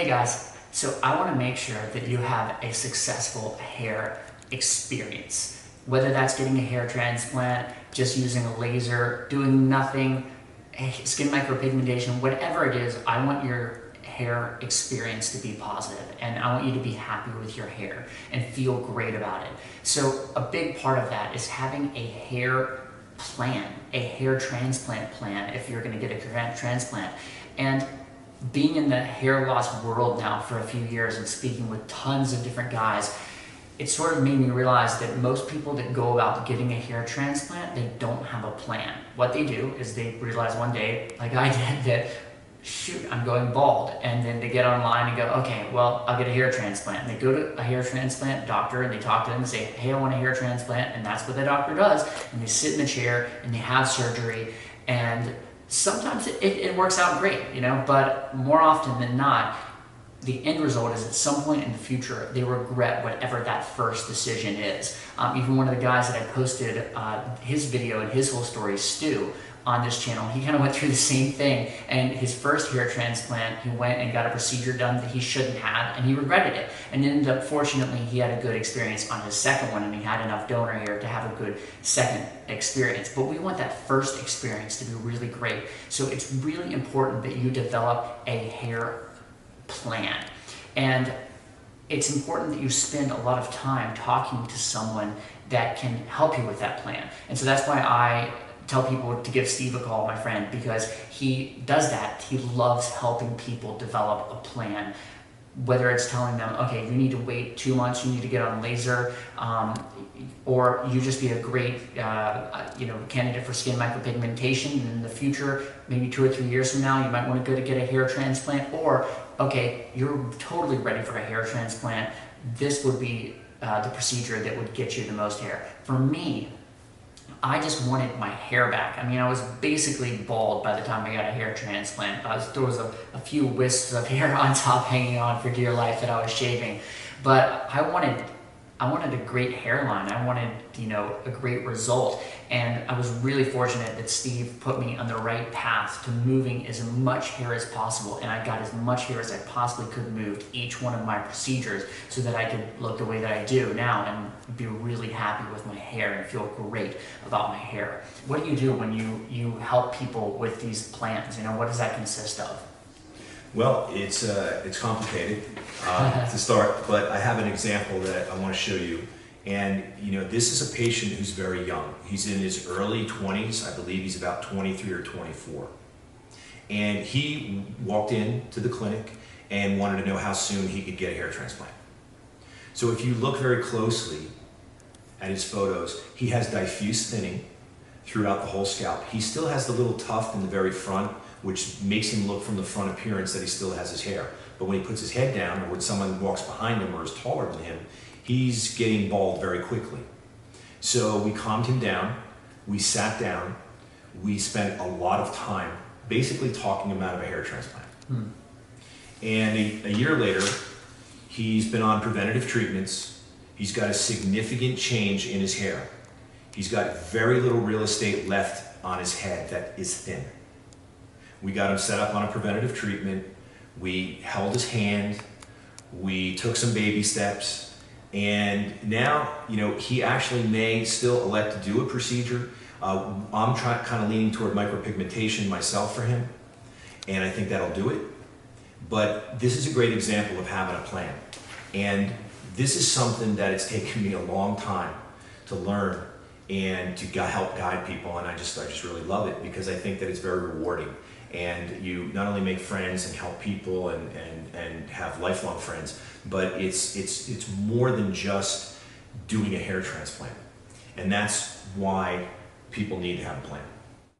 Hey guys, so I want to make sure that you have a successful hair experience. Whether that's getting a hair transplant, just using a laser, doing nothing, skin micropigmentation, whatever it is, I want your hair experience to be positive and I want you to be happy with your hair and feel great about it. So a big part of that is having a hair plan, a hair transplant plan if you're going to get a transplant. And being in the hair loss world now for a few years and speaking with tons of different guys, it sort of made me realize that most people that go about getting a hair transplant, they don't have a plan. What they do is they realize one day, like I did, that shoot, I'm going bald. And then they get online and go, okay, well, I'll get a hair transplant. And they go to a hair transplant doctor and they talk to them and say, hey, I want a hair transplant. And that's what the doctor does. And they sit in the chair and they have surgery. And sometimes it works out great, you know, but more often than not, the end result is at some point in the future, they regret whatever that first decision is. Even one of the guys that I posted his video and his whole story, Stu, on this channel, he kind of went through the same thing. And his first hair transplant, he went and got a procedure done that he shouldn't have, and he regretted it. And ended up, fortunately, he had a good experience on his second one, and he had enough donor hair to have a good second experience. But we want that first experience to be really great. So it's really important that you develop a hair plan. And it's important that you spend a lot of time talking to someone that can help you with that plan. And so that's why I tell people to give Steve a call, my friend, because he does that. He loves helping people develop a plan. Whether it's telling them, okay, you need to wait 2 months, you need to get on laser, or you just be a great candidate for skin micropigmentation, and in the future, maybe 2 or 3 years from now, you might want to go to get a hair transplant, or, okay, you're totally ready for a hair transplant. This would be the procedure that would get you the most hair. For me, I just wanted my hair back. I mean, I was basically bald by the time I got a hair transplant. There was a few wisps of hair on top hanging on for dear life that I was shaving. But I wanted a great hairline. I wanted, you know, a great result. And I was really fortunate that Steve put me on the right path to moving as much hair as possible. And I got as much hair as I possibly could move each one of my procedures so that I could look the way that I do now and be really happy with my hair and feel great about my hair. What do you do when you help people with these plans? You know, what does that consist of? Well, it's complicated to start, but I have an example that I want to show you. And you know, this is a patient who's very young. He's in his early 20s. I believe he's about 23 or 24. And he walked into the clinic and wanted to know how soon he could get a hair transplant. So if you look very closely at his photos, he has diffuse thinning throughout the whole scalp. He still has the little tuft in the very front, which makes him look from the front appearance that he still has his hair. But when he puts his head down, or when someone walks behind him or is taller than him, he's getting bald very quickly. So we calmed him down, we sat down, we spent a lot of time basically talking him out of a hair transplant. And a year later, he's been on preventative treatments. He's got a significant change in his hair. He's got very little real estate left on his head that is thin. We got him set up on a preventative treatment. We held his hand. We took some baby steps. And now, you know, he actually may still elect to do a procedure. I'm kind of leaning toward micropigmentation myself for him. And I think that'll do it. But this is a great example of having a plan. And this is something that it's taken me a long time to learn and to help guide people. And I just really love it because I think that it's very rewarding. And you not only make friends and help people and have lifelong friends, but it's more than just doing a hair transplant. And that's why people need to have a plan.